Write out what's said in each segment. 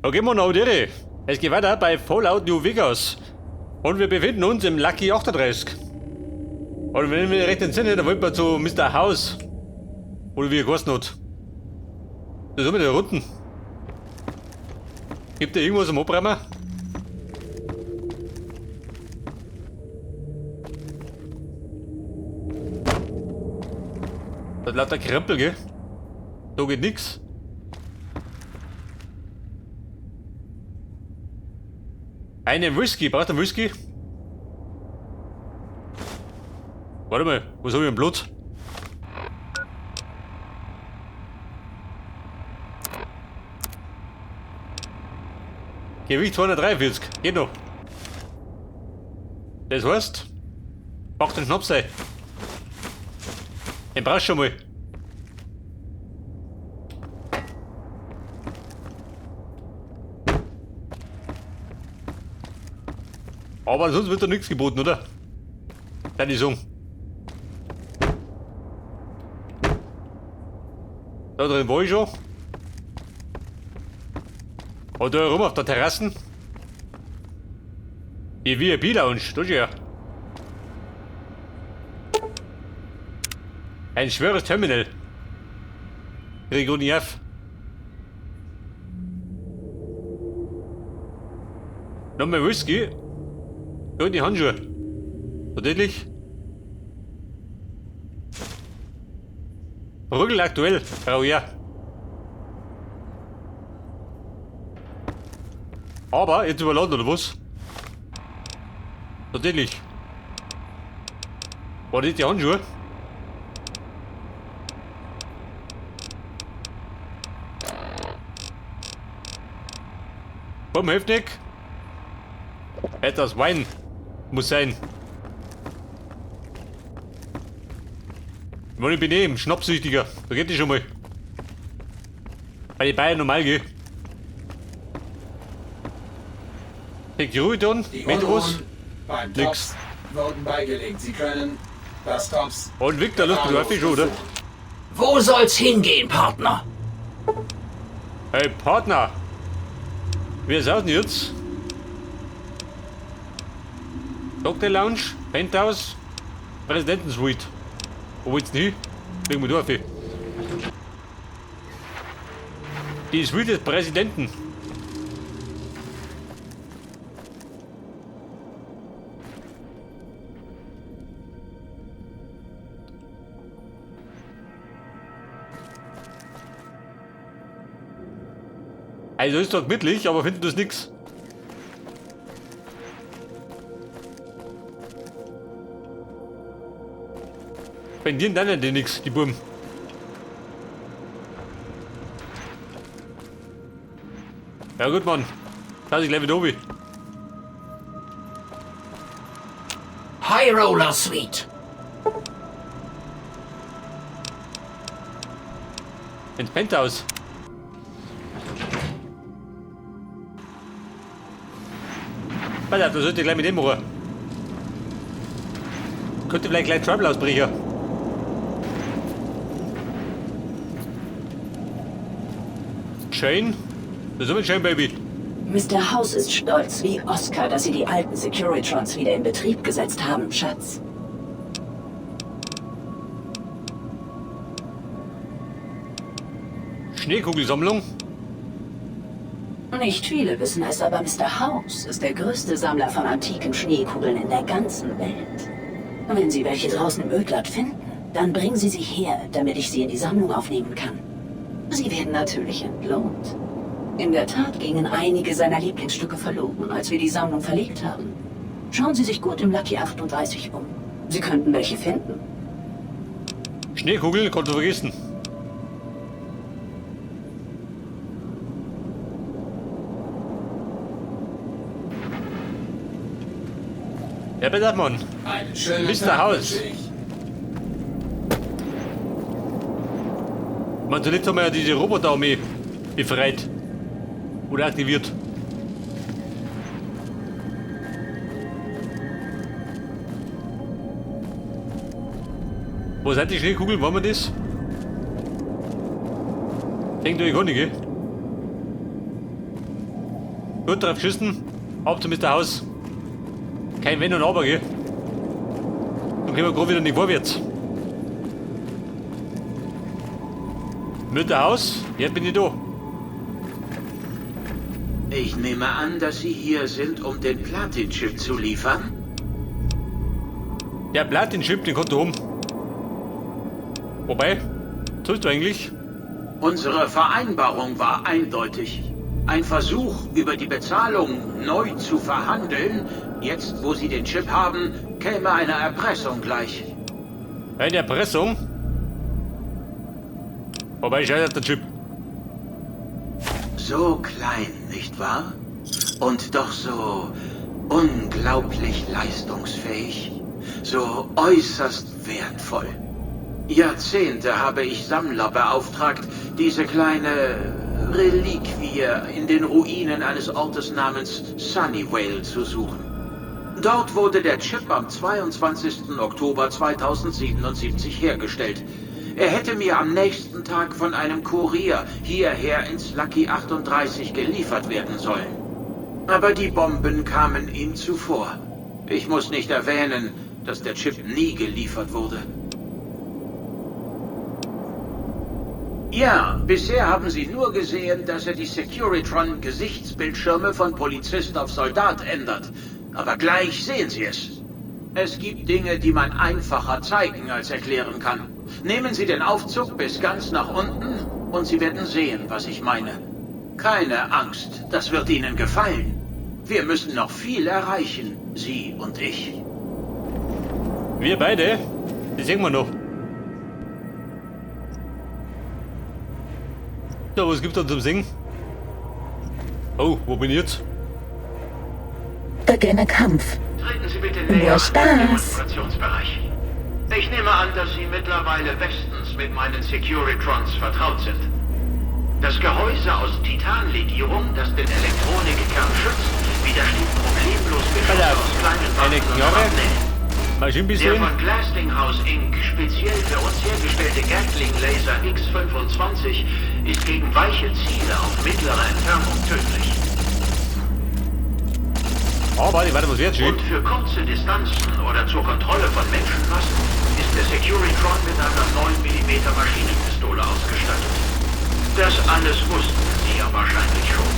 Okay, Monodere. Es geht weiter bei Fallout New Vegas. Und wir befinden uns im Lucky 38. Und wenn wir recht entsinnen, dann wollten wir zu Mr. House. Oder wie er geheißen hat. Da sind wir da unten. Gibt da irgendwas am Abräumen? Das ist lauter Krempel, gell? Da geht nix. Einen Whisky, braucht du einen Whisky? Warte mal, was habe ich im Blut? Gewicht 243, geht noch. Das heißt, pack den Schnaps ein. Den brauchst du schon mal. Aber sonst wird da nichts geboten, oder? Deine Song. Da drin war ich schon. Und da rum auf der Terrassen. Die VIP-Lounge, da schon. Ein schweres Terminal. Grigonief. Nochmal Whisky. Und die Handschuhe. Verdeutlich. Rügel aktuell. Oh ja. Aber jetzt überladen oder was? Verdeutlich. War das die Handschuhe? Komm, heftig. Etwas Wein. Muss sein. Ich bin eben Schnapssüchtiger. Vergiss dich schon mal. Bei den Bayern normal gehen. Security Metros. Beim Nix. Tops wurden beigelegt. Sie können das Tops. Und Victor, Lust du häufig schon, oder? Wo soll's hingehen, Partner? Hey, Partner. Wer ist denn jetzt? Dr. Lounge, Penthouse, Präsidentensuite. Wo willst du hin? Legen wir durch. Die Suite des Präsidenten. Also ist doch gemütlich, aber finden das nix. Spendieren dann nicht nix, die Buben. Ja gut, Mann. Lass ich gleich wieder oben. High Roller Suite. Ins Penthouse. Warte, da sollte ich gleich mit dem machen. Könnte vielleicht gleich Trouble ausbrechen. Shane? Das ist immer Shane, Baby. Mr. House ist stolz wie Oscar, dass Sie die alten Securitrons wieder in Betrieb gesetzt haben, Schatz. Schneekugelsammlung? Nicht viele wissen es, aber Mr. House ist der größte Sammler von antiken Schneekugeln in der ganzen Welt. Wenn Sie welche draußen im Ödland finden, dann bringen Sie sie her, damit ich sie in die Sammlung aufnehmen kann. Sie werden natürlich entlohnt. In der Tat gingen einige seiner Lieblingsstücke verloren, als wir die Sammlung verlegt haben. Schauen Sie sich gut im Lucky 38 um. Sie könnten welche finden. Schneekugel, kannst du vergessen. Ja, bitte, Mann. Einen schönen Mr. Tag House. wünsche ich. Man, zuletzt haben wir ja diese Roboterarmee befreit. Oder aktiviert. Wo sind die Schneekugeln? Wollen wir das? Denkt euch gar nicht, gell? Gut drauf geschissen. Ab zum Mr. Haus. Kein Wenn und Aber, gell? Dann gehen wir gerade wieder nicht vorwärts. Mr. Haus, jetzt bin ich da. Ich nehme an, dass Sie hier sind, um den Platin-Chip zu liefern? Der Platin-Chip, den kommt da oben. Wobei, sollst du eigentlich? Unsere Vereinbarung war eindeutig. Ein Versuch, über die Bezahlung neu zu verhandeln, jetzt wo Sie den Chip haben, käme einer Erpressung gleich. Eine Erpressung? Wobei, scheitert der Chip. So klein, nicht wahr? Und doch so unglaublich leistungsfähig. So äußerst wertvoll. Jahrzehnte habe ich Sammler beauftragt, diese kleine Reliquie in den Ruinen eines Ortes namens Sunnyvale zu suchen. Dort wurde der Chip am 22. Oktober 2077 hergestellt. Er hätte mir am nächsten Tag von einem Kurier hierher ins Lucky 38 geliefert werden sollen. Aber die Bomben kamen ihm zuvor. Ich muss nicht erwähnen, dass der Chip nie geliefert wurde. Ja, bisher haben Sie nur gesehen, dass er die Securitron-Gesichtsbildschirme von Polizist auf Soldat ändert. Aber gleich sehen Sie es. Es gibt Dinge, die man einfacher zeigen als erklären kann. Nehmen Sie den Aufzug bis ganz nach unten und Sie werden sehen, was ich meine. Keine Angst, das wird Ihnen gefallen. Wir müssen noch viel erreichen, Sie und ich. Wir beide? Das sehen wir noch. So, was gibt's da zum Singen? Oh, wo bin ich jetzt? Beginne Kampf. Treten Sie bitte Nur näher an Spaß. den Demonstrationsbereich. Ich nehme an, dass Sie mittlerweile bestens mit meinen Securitrons vertraut sind. Das Gehäuse aus Titanlegierung, das den Elektronikkern schützt, widersteht problemlos Beschuss aus kleinen Eine Waffen und Knarre? Schrapnell. Der Maschinenpistole? von Glastinghouse Inc. speziell für uns hergestellte Gatling-Laser X-25 ist gegen weiche Ziele auf mittlere Entfernung tödlich. Oh, warte, was wird schön? Und für kurze Distanzen oder zur Kontrolle von Menschenmassen ist der Securitron mit einer 9mm Maschinenpistole ausgestattet. Das alles wussten Sie ja wahrscheinlich schon.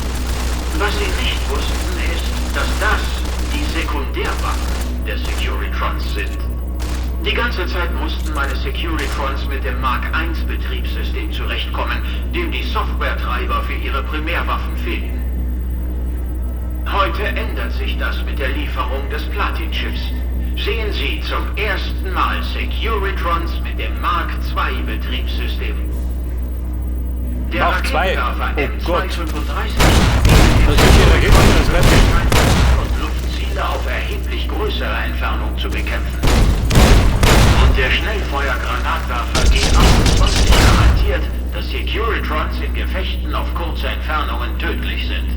Was Sie nicht wussten ist, dass das die Sekundärwaffen der Securitrons sind. Die ganze Zeit mussten meine Securitrons mit dem Mark I Betriebssystem zurechtkommen, dem die Softwaretreiber für ihre Primärwaffen fehlten. Heute ändert sich das mit der Lieferung des Platin-Chips. Sehen Sie zum ersten Mal Securitrons mit dem Mark II Betriebssystem. Der Mark II? Raketenwerfer Oh Gott. M235 Das sind die Raketen, das wird und Luftziele auf erheblich größere Entfernung zu bekämpfen. Und der Schnellfeuergranatwerfer G28 garantiert, dass Securitrons in Gefechten auf kurze Entfernungen tödlich sind.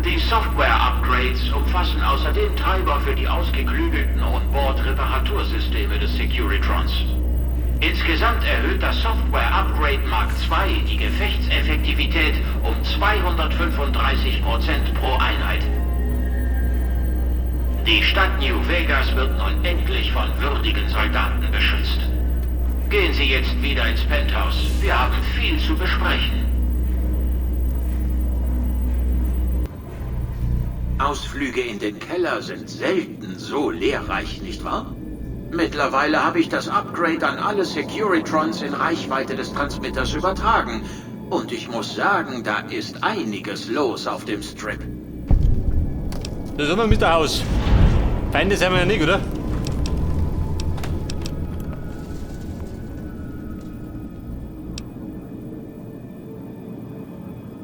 Die Software-Upgrades umfassen außerdem Treiber für die ausgeklügelten Onboard-Reparatursysteme des Securitrons. Insgesamt erhöht das Software-Upgrade Mark II die Gefechtseffektivität um 235% pro Einheit. Die Stadt New Vegas wird nun endlich von würdigen Soldaten beschützt. Gehen Sie jetzt wieder ins Penthouse. Wir haben viel zu besprechen. Ausflüge in den Keller sind selten so lehrreich, nicht wahr? Mittlerweile habe ich das Upgrade an alle Securitrons in Reichweite des Transmitters übertragen. Und ich muss sagen, da ist einiges los auf dem Strip. Da sind wir mit der Haus. Feinde sind wir ja nicht, oder?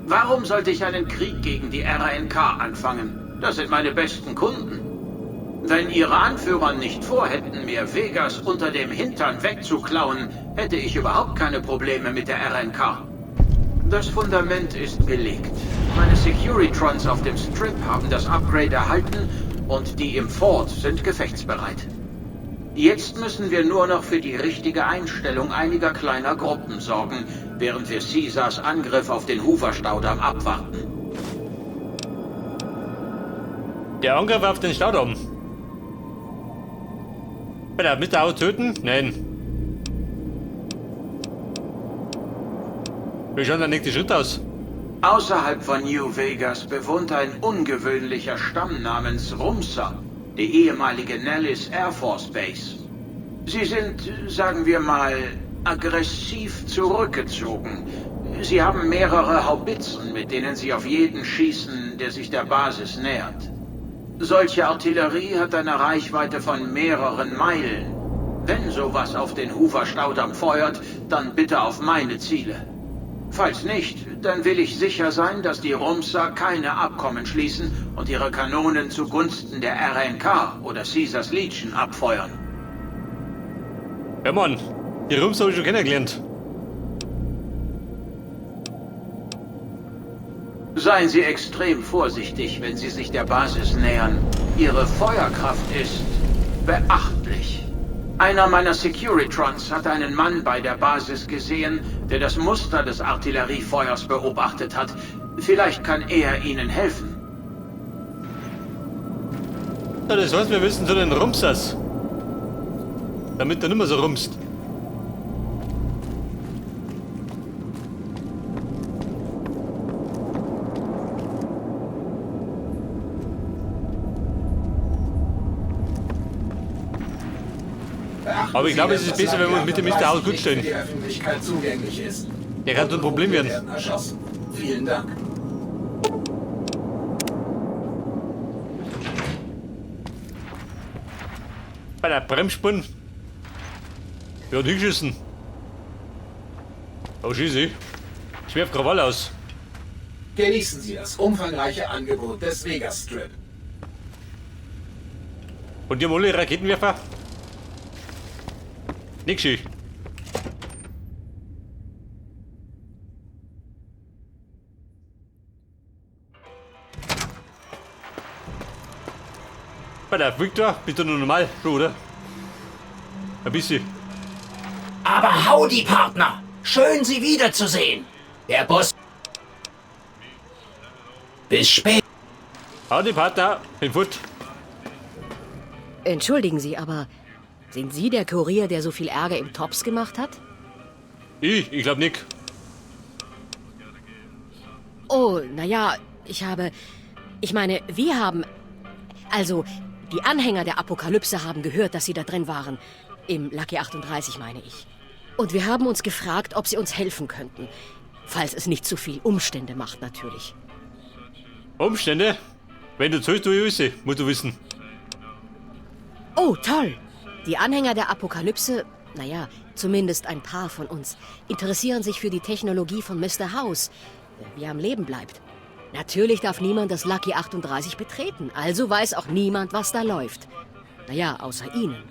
Warum sollte ich einen Krieg gegen die RNK anfangen? Das sind meine besten Kunden. Wenn ihre Anführer nicht vorhätten, mir Vegas unter dem Hintern wegzuklauen, hätte ich überhaupt keine Probleme mit der RNK. Das Fundament ist gelegt. Meine Securitrons auf dem Strip haben das Upgrade erhalten und die im Fort sind gefechtsbereit. Jetzt müssen wir nur noch für die richtige Einstellung einiger kleiner Gruppen sorgen, während wir Caesars Angriff auf den Hoover-Staudamm abwarten. Der Angriff auf den Staudamm. Bitte, Mr. House töten? Nein. Wie schaut der nächste Schritt aus? Außerhalb von New Vegas bewohnt ein ungewöhnlicher Stamm namens Rumsa, die ehemalige Nellis Air Force Base. Sie sind, sagen wir mal, aggressiv zurückgezogen. Sie haben mehrere Haubitzen, mit denen sie auf jeden schießen, der sich der Basis nähert. Solche Artillerie hat eine Reichweite von mehreren Meilen. Wenn sowas auf den Hoover-Staudamm feuert, dann bitte auf meine Ziele. Falls nicht, dann will ich sicher sein, dass die Rumsa keine Abkommen schließen und ihre Kanonen zugunsten der RNK oder Caesars Legion abfeuern. Ja, Mann, die Rums habe ich schon kennengelernt. Seien Sie extrem vorsichtig, wenn Sie sich der Basis nähern. Ihre Feuerkraft ist beachtlich. Einer meiner Securitrons hat einen Mann bei der Basis gesehen, der das Muster des Artilleriefeuers beobachtet hat. Vielleicht kann er Ihnen helfen. Ja, das heißt, wir müssen zu den Rumsas. Damit er nicht mehr so rumst. Aber ich glaube, es ist besser, wenn wir uns mit dem Mr. House gut stellen. Die Öffentlichkeit zugänglich ist. Der kann so ein Problem werden. Erschossen. Vielen Dank. Bei der Bremsspur. Wer hat hingeschissen? Oh, schieße. Ich werf Krawall aus. Genießen Sie das umfangreiche Angebot des Vegas Strip. Und die haben alle Raketenwerfer? Nix schön. Bei der Victor, bist du noch normal, oder? Ein bisschen. Aber howdy, Partner! Schön, Sie wiederzusehen. Der Boss... Bis spät. Howdy, Partner, bin fort. Entschuldigen Sie, aber sind Sie der Kurier, der so viel Ärger im Tops gemacht hat? Ich glaub nicht. Oh, naja, ich meine, wir haben... Also, die Anhänger der Apokalypse haben gehört, dass Sie da drin waren. Im Lucky 38, meine ich. Und wir haben uns gefragt, ob Sie uns helfen könnten. Falls es nicht zu viel Umstände macht, natürlich. Umstände? Wenn du zahlst, du wisse, musst du wissen. Oh, toll! Die Anhänger der Apokalypse, naja, zumindest ein paar von uns, interessieren sich für die Technologie von Mr. House, wie er am Leben bleibt. Natürlich darf niemand das Lucky 38 betreten, also weiß auch niemand, was da läuft. Naja, außer Ihnen.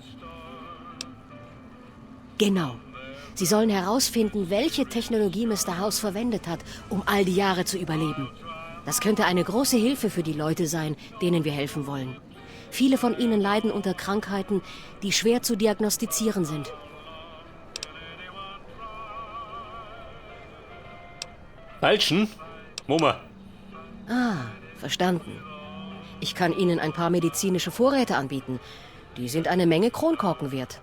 Genau. Sie sollen herausfinden, welche Technologie Mr. House verwendet hat, um all die Jahre zu überleben. Das könnte eine große Hilfe für die Leute sein, denen wir helfen wollen. Viele von ihnen leiden unter Krankheiten, die schwer zu diagnostizieren sind. Falschen? Moma. Ah, verstanden. Ich kann Ihnen ein paar medizinische Vorräte anbieten. Die sind eine Menge Kronkorken wert.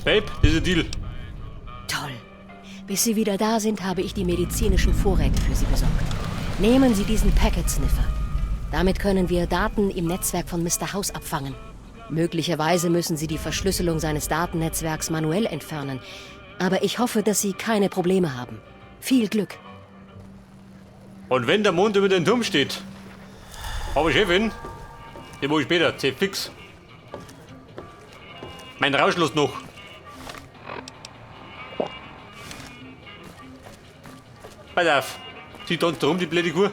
Babe, dieser Deal. Toll. Bis Sie wieder da sind, habe ich die medizinischen Vorräte für Sie besorgt. Nehmen Sie diesen Packet Sniffer. Damit können wir Daten im Netzwerk von Mr. House abfangen. Möglicherweise müssen Sie die Verschlüsselung seines Datennetzwerks manuell entfernen. Aber ich hoffe, dass Sie keine Probleme haben. Viel Glück. Und wenn der Mond über den Turm steht. Aber Chefin, die muss ich später, fix. Mein Rauschlos noch. Pass auf, sie tanzt rum, die blöde Kuh.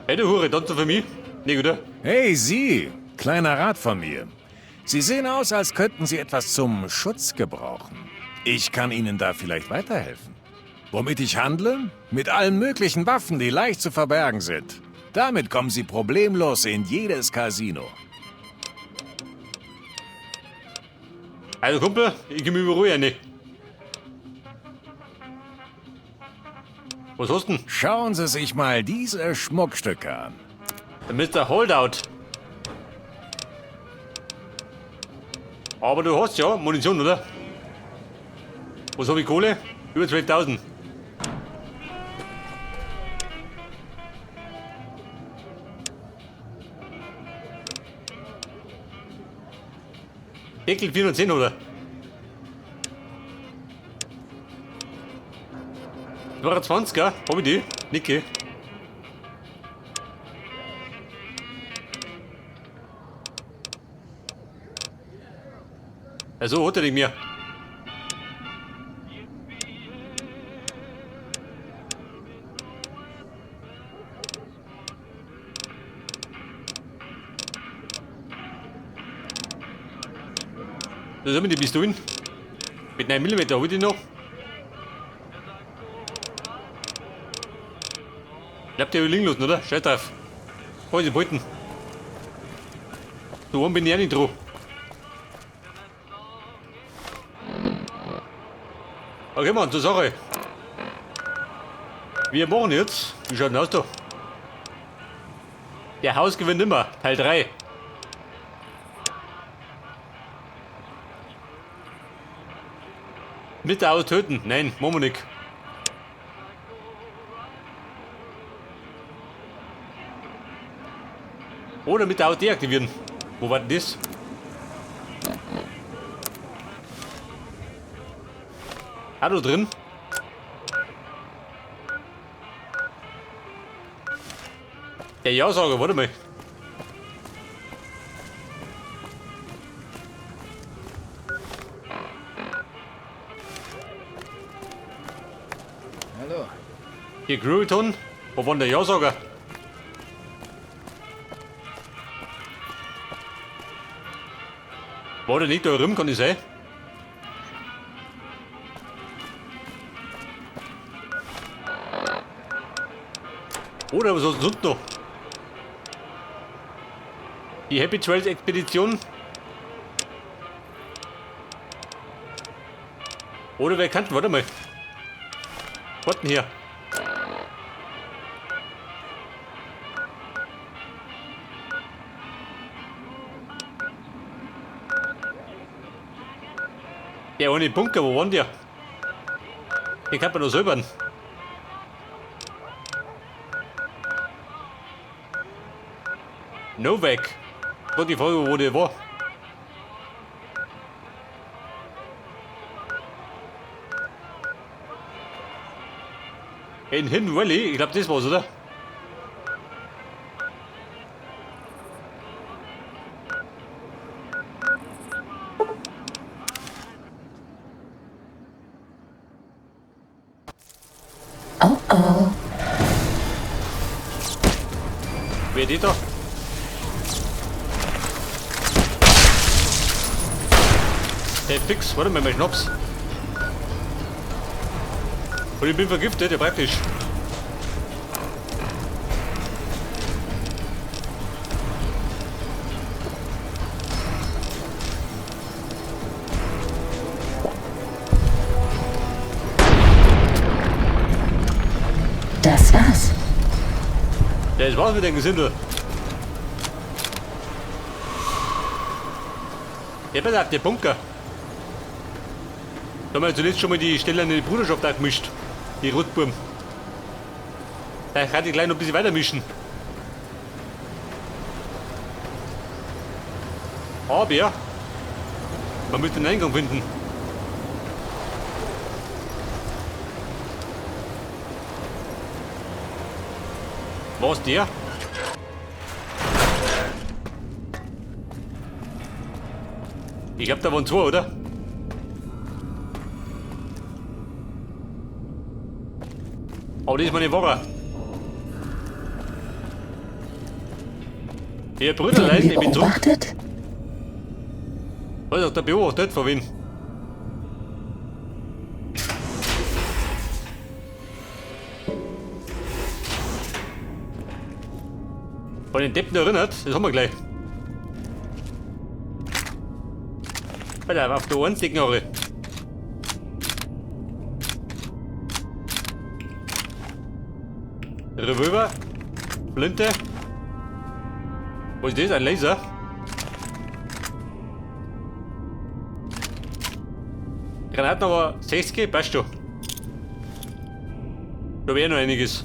Hey, du Hure, tanzt du für mich? Nicht, oder? Hey, Sie! Kleiner Rat von mir. Sie sehen aus, als könnten Sie etwas zum Schutz gebrauchen. Ich kann Ihnen da vielleicht weiterhelfen. Womit ich handle? Mit allen möglichen Waffen, die leicht zu verbergen sind. Damit kommen Sie problemlos in jedes Casino. Also Kumpel, ich geh mir überruhig nicht. Was hast du denn? Schauen Sie sich mal diese Schmuckstücke an. Der Mr. Holdout. Aber du hast ja Munition, oder? Was habe ich Kohle? Über 12.000. Deckel 410, oder? 22er, hab ich die? Nicke. Also hat er nicht mehr. Da sind wir die Pistolen. Mit 9 mm habe ich die noch. Bleibt der liegen lassen, oder? Scheiß drauf. Kann ich sie behalten. So warm bin ich auch nicht dran. Okay, Mann, zur Sache. Wir machen jetzt. Wie schaut denn aus da? Der Haus gewinnt immer. Teil 3. Mit der Haus töten? Nein, machen wir nicht. Oder mit der Haus deaktivieren. Wo war denn das? Ah, da drin. Der Ja-Sager, warte mal. Hallo. Hier Grüton. Wo war denn der Ja-Sager? War der nicht da rum, kann ich sein? Oder was hast du sonst noch? Die Happy Trails Expedition. Oder wer kann? Warte mal. Was denn hier? Der ohne Bunker, wo waren der? Den kann man doch säubern. Novak. Gott, die Frage, wo der war. In Hidden Valley, ich glaube, das war's, oder? Oh oh. Wer ist da? Hey, fix, warte mal, mein Schnaps. Und ich bin vergiftet, ja praktisch. Das war's. Das war's mit dem Gesindel. Ja, pass auf, der Bunker. Da haben wir zuletzt schon mal die Stelle an die Bruderschaft auch gemischt. Die Rotbuben. Da kann ich gleich noch ein bisschen weiter mischen. Aber man muss den Eingang finden. Was der? Ich glaube, da waren zwei, oder? Aber das ist meine Ware. Ihr Brüderlein, ich bin zurück. Beobachtet? Was hat der beobachtet? Von wem? Von den Deppen erinnert? Das haben wir gleich. Alter, auf der Ohren Knarre. Revolver. Flinte. Was ist das? Ein Laser? Granaten aber 60, passt schon. Da wäre noch einiges.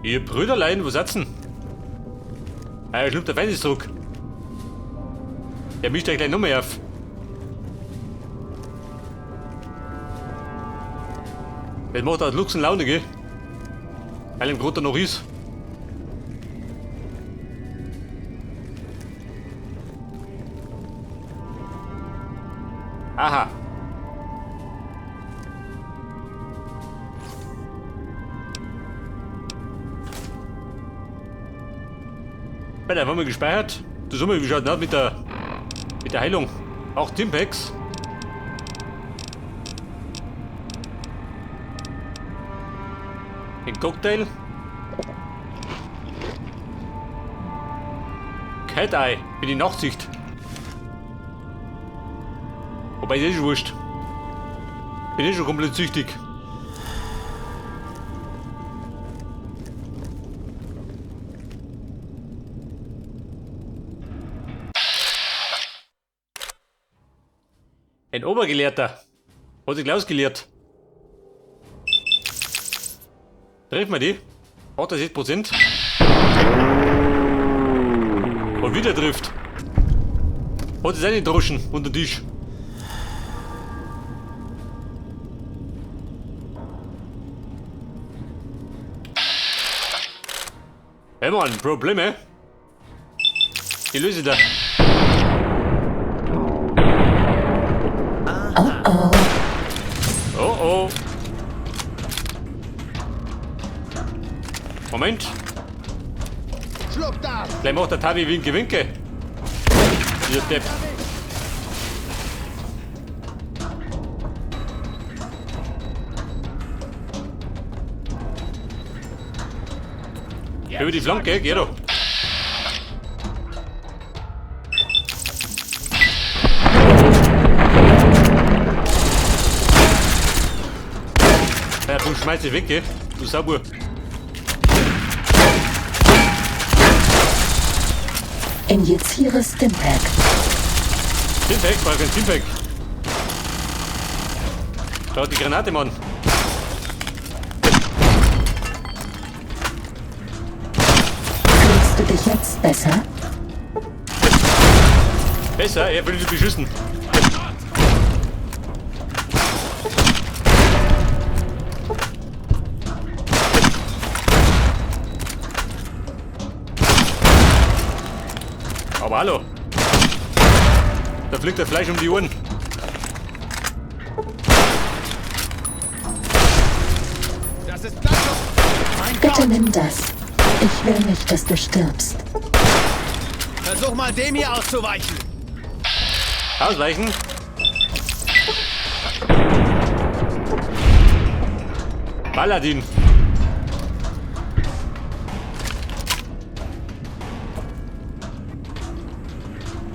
Ihr Brüderlein, wo seid ihr? Ah, er schlupft der Feindesdruck. Der mischt euch gleich noch mehr auf. Das macht aus Luchsen Laune, gell? Weil im Grund da noch ist. Aha. Da haben wir gespeichert. Du sag mal, wie schaut das mit der Heilung? Auch Timpaks. Den Cocktail. Cat Eye für die Nachtsicht. Wobei, das ist wurscht. Bin schon komplett süchtig. Ein Obergelehrter. Hat sich ausgelehrt. Treffen wir die? 68%. Und wieder trifft. Hat es eine Droschen unter den Tisch. Hey Mann, Probleme? Die löse da. Oh oh. Moment. Schluck das! Gleich macht der Tabi Winke Winke. Dieser Depp. Über die Flanke, geh doch. Ja, du schmeiß dich weg, gell? Du Saubur. Injiziere Stimpack. Stimpack? Brauch kein Stimpack. Schau die Granate, Mann. Fühlst du dich jetzt besser? Besser? Er will dich beschüssen. Aber hallo. Da fliegt der Fleisch um die Ohren. Das ist gleich noch. Mein Bitte Gott! nimm das. Ich will nicht, dass du stirbst. Versuch mal dem hier auszuweichen. Ausweichen. Paladin.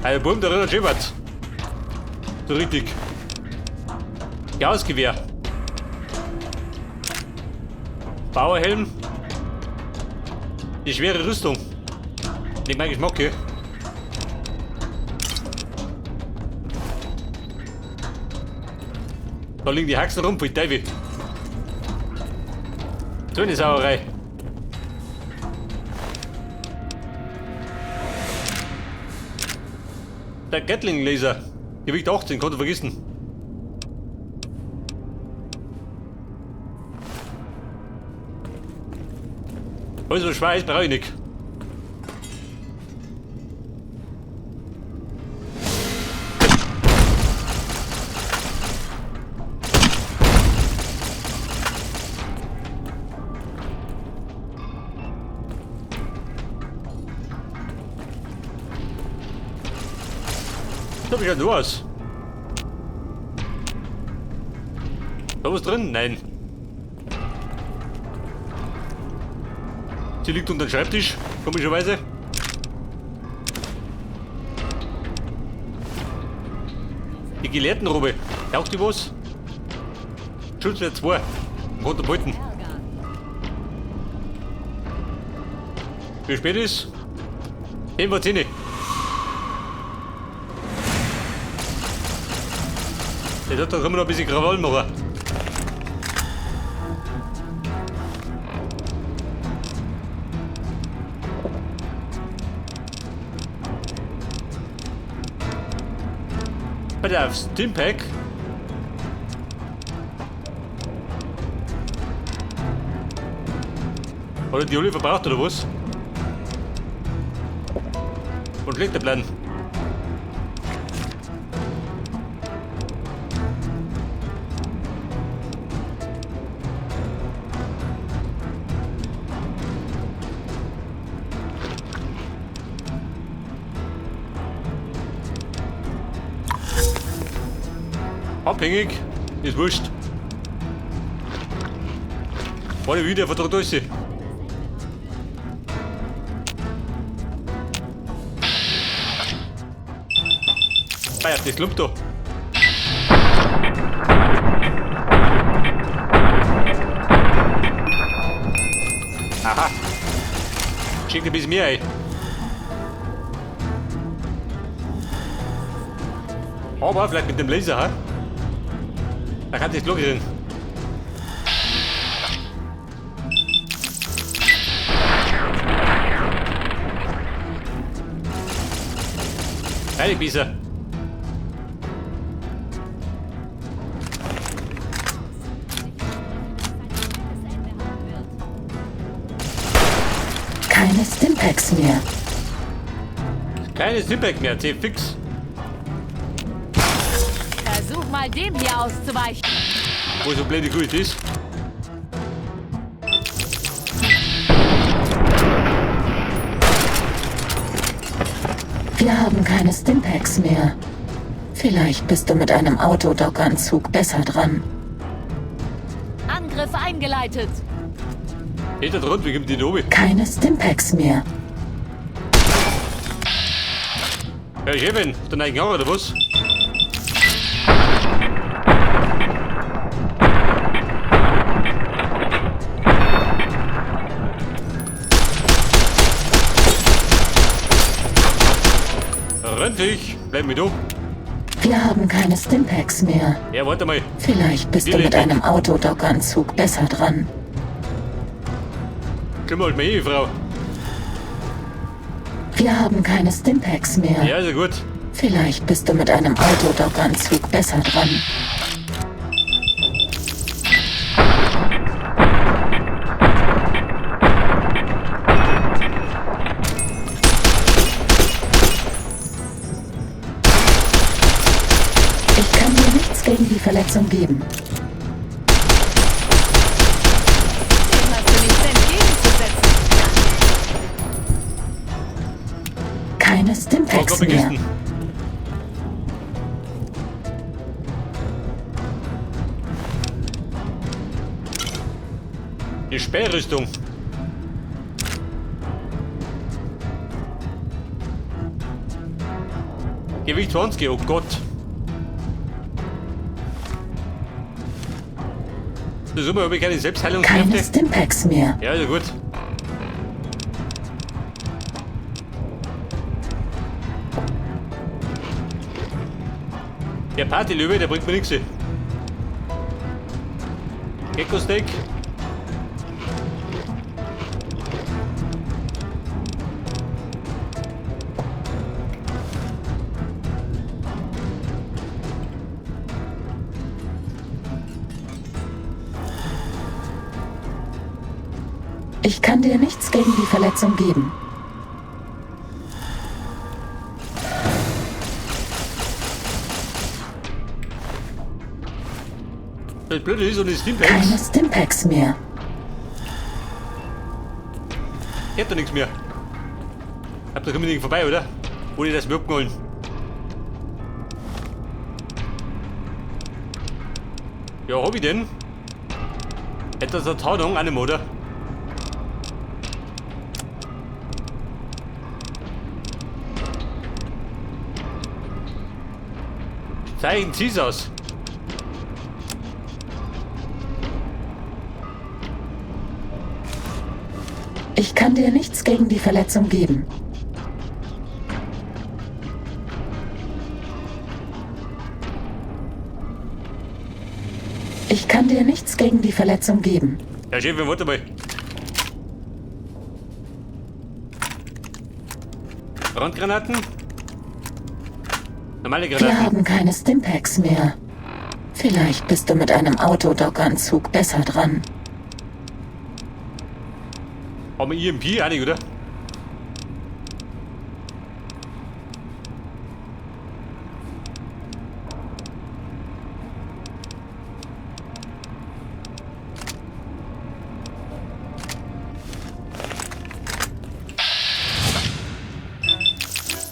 Ein Burm, der Ritter Schibert. So richtig. Gaussgewehr. Bauerhelm. Die schwere Rüstung. Nicht mein Geschmack, gell? Da liegen die Haxen rum, wie Teufel. So eine Sauerei. Der Gatling-Laser. Gewicht 18, konnte vergessen. Also Schweiß brauche ich nicht. Da hab ich ja nur was. Da was drin? Nein. Sie liegt unter dem Schreibtisch, komischerweise. Die Gelehrtenrobe. Taucht die was? Schutzwert 2. Katapulten. Wie spät ist? 10 vor 10. Da können wir noch ein bisschen Krawall machen. Pass auf, Stimpack. Oder die alle verbraucht oder was? Und schlägt der Plan. Abhängig, ist wurscht. Warte wieder, vertragt alles. Ah ja, das klappt da. Aha. Schickt ein bisschen mehr ein. Aber vielleicht mit dem Laser, ha? Da kann sich lockern. Keine Bisser. Keine Stimpaks mehr. Keine Stimpack mehr, C-Fix. Versuch mal dem hier auszuweichen. Wo so blöde gut ist. Wir haben keine Stimpaks mehr. Vielleicht bist du mit einem Autodockanzug besser dran. Angriff eingeleitet. Hinter dran, wie gibt die oben? Keine Stimpaks mehr. Ja, ich eben. Ist der neuen Gang oder was? Rennfähig, bleib mit da. Wir haben keine Stimpaks mehr. Ja, warte mal. Vielleicht bist du mit einem Autodockanzug besser dran. Komm halt mal hin, Frau. Wir haben keine Stimpaks mehr. Ja, ist ja gut. Vielleicht bist du mit einem Autodockanzug besser dran. Ich kann dir nichts gegen die Verletzung geben. Dem hast du nichts entgegenzusetzen. Keine Stimpaks mehr. Kisten. Die Sperrrüstung. Gewicht 20, oh Gott. Das ist immer, habe ich keine Keine Selbstheilungskräfte. Stimpaks mehr. Ja, ist ja gut. Der Partylöwe, der bringt mir nichts. Gecko-Steak. Ich kann dir nichts gegen die Verletzung geben. Das Blöde ist, und die Stimpaks. Keine Stimpaks mehr. Ich hab da nichts mehr. Habt ihr nicht vorbei, oder? Ohne das wir abgeholt. Ja, hab ich denn? Hätte das eine Tarnung an dem, oder? Zeichen, zieh's aus. Ich kann dir nichts gegen die Verletzung geben. Ich kann dir nichts gegen die Verletzung geben. Herr Chef, warte mal. Brandgranaten? Normale Wir Granaten. haben keine Stimpaks mehr. Vielleicht bist du mit einem Autodockanzug besser dran. Haben wir EMP einig, oder?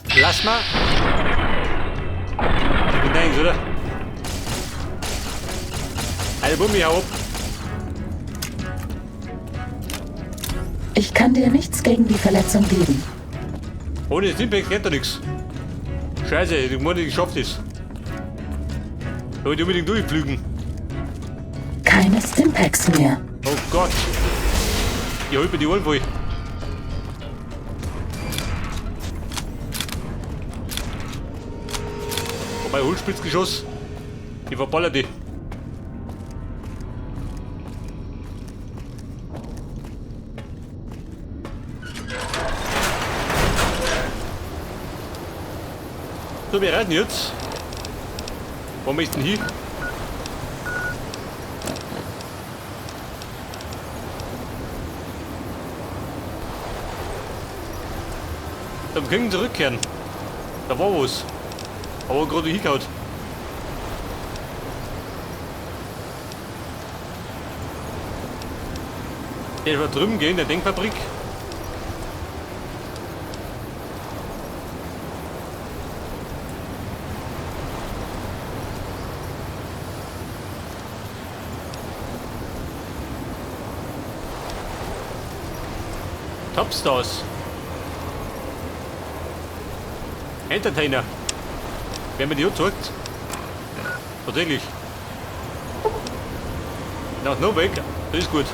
Plasma. Ich bin deins, oder? Eine Bummi, hau ab. Ich kann dir nichts gegen die Verletzung geben. Ohne Stimpaks geht da nichts. Scheiße, ich meine, ich schaff das. Ich wollte unbedingt durchflügen. Keine Stimpaks mehr. Oh Gott. Ich hol mir die Ohren voll. Wobei Hohlspitzgeschoss. Ich verballer die. So, wir reiten jetzt. Wo möchten hin? Dann können wir zurückkehren. Da war was. Aber gerade hingehaut. Der wird drüben gehen, der Denkfabrik. Topstars. Entertainer. Wer mir die hier zeigt. Tatsächlich. Nach Novak, das ist gut.